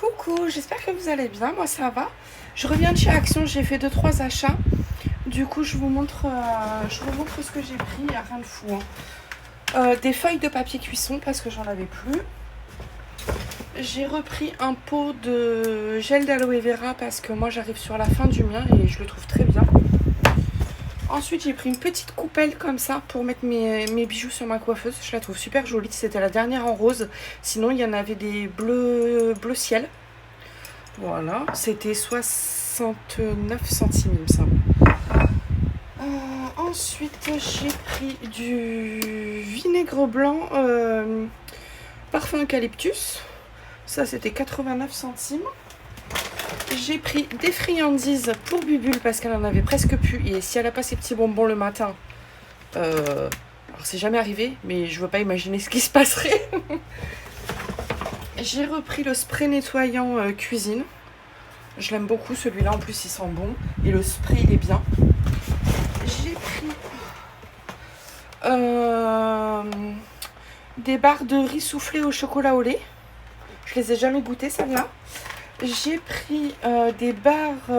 Coucou, j'espère que vous allez bien, moi ça va. Je reviens de chez Action, j'ai fait 2-3 achats. Du coup, je vous montre ce que j'ai pris, il n'y a rien de fou. Des feuilles de papier cuisson parce que j'en avais plus. J'ai repris un pot de gel d'aloe vera parce que moi j'arrive sur la fin du mien et je le trouve très bien. Ensuite, j'ai pris une petite coupelle comme ça pour mettre mes bijoux sur ma coiffeuse. Je la trouve super jolie. C'était la dernière en rose. Sinon, il y en avait des bleu ciel. Voilà. C'était 69 centimes, il me semble. Ensuite, j'ai pris du vinaigre blanc parfum eucalyptus. Ça, c'était 89 centimes. J'ai pris des friandises pour Bubule parce qu'elle en avait presque plus. Et si elle a pas ses petits bonbons le matin, alors c'est jamais arrivé, mais je veux pas imaginer ce qui se passerait. J'ai repris le spray nettoyant cuisine. Je l'aime beaucoup celui-là, en plus il sent bon. Et le spray il est bien. J'ai pris des barres de riz soufflé au chocolat au lait. Je les ai jamais goûtées celles-là. J'ai pris des barres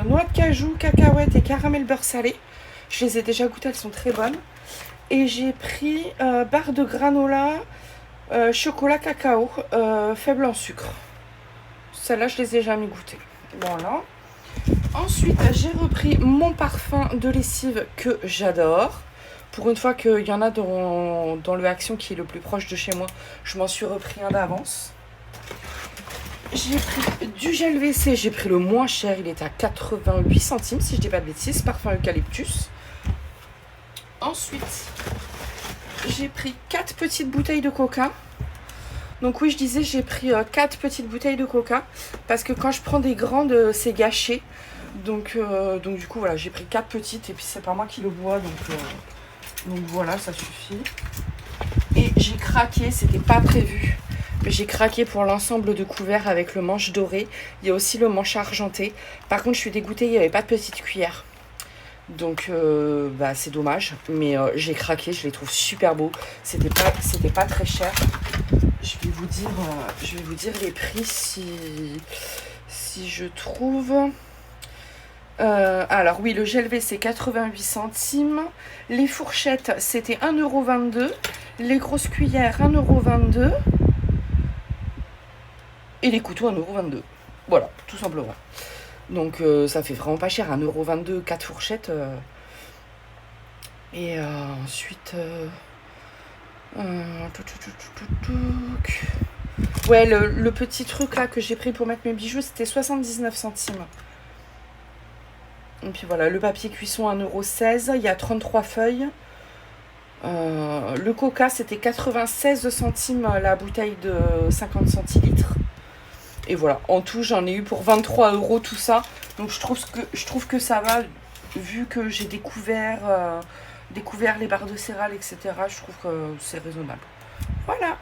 noix de cajou, cacahuètes et caramel beurre salé. Je les ai déjà goûtées, elles sont très bonnes. Et j'ai pris barres de granola chocolat cacao faible en sucre. Celles-là, je les ai jamais goûtées. Voilà. Ensuite, j'ai repris mon parfum de lessive que j'adore. Pour une fois qu'il y en a dans le Action qui est le plus proche de chez moi, je m'en suis repris un d'avance. J'ai pris du gel WC, j'ai pris le moins cher, il est à 88 centimes si je dis pas de bêtises, parfum eucalyptus. Ensuite, j'ai pris 4 petites bouteilles de coca. Donc oui, je disais, j'ai pris 4 petites bouteilles de coca parce que quand je prends des grandes, c'est gâché. Donc du coup, voilà, j'ai pris 4 petites et puis c'est pas moi qui le bois, donc voilà, ça suffit. Et j'ai craqué, c'était pas prévu. Mais j'ai craqué pour l'ensemble de couverts avec le manche doré. Il y a aussi le manche argenté. Par contre, je suis dégoûtée, il n'y avait pas de petite cuillère. Donc, c'est dommage. Mais j'ai craqué, je les trouve super beaux. C'était pas très cher. Je vais vous dire les prix si je trouve. Alors oui, le gel WC 88 centimes. Les fourchettes, c'était 1,22 €. Les grosses cuillères, 1,22 €. Et les couteaux 1,22 €. Voilà, tout simplement. Donc ça fait vraiment pas cher, 1,22 €, 4 fourchettes. Et ensuite... ouais, le petit truc là que j'ai pris pour mettre mes bijoux, c'était 79 centimes. Et puis voilà, le papier cuisson 1,16 €, il y a 33 feuilles. Le coca, c'était 96 centimes la bouteille de 50 centilitres. Et voilà, en tout, j'en ai eu pour 23 € tout ça. Donc je trouve que ça va, vu que j'ai découvert les barres de céréales, etc. Je trouve que c'est raisonnable. Voilà.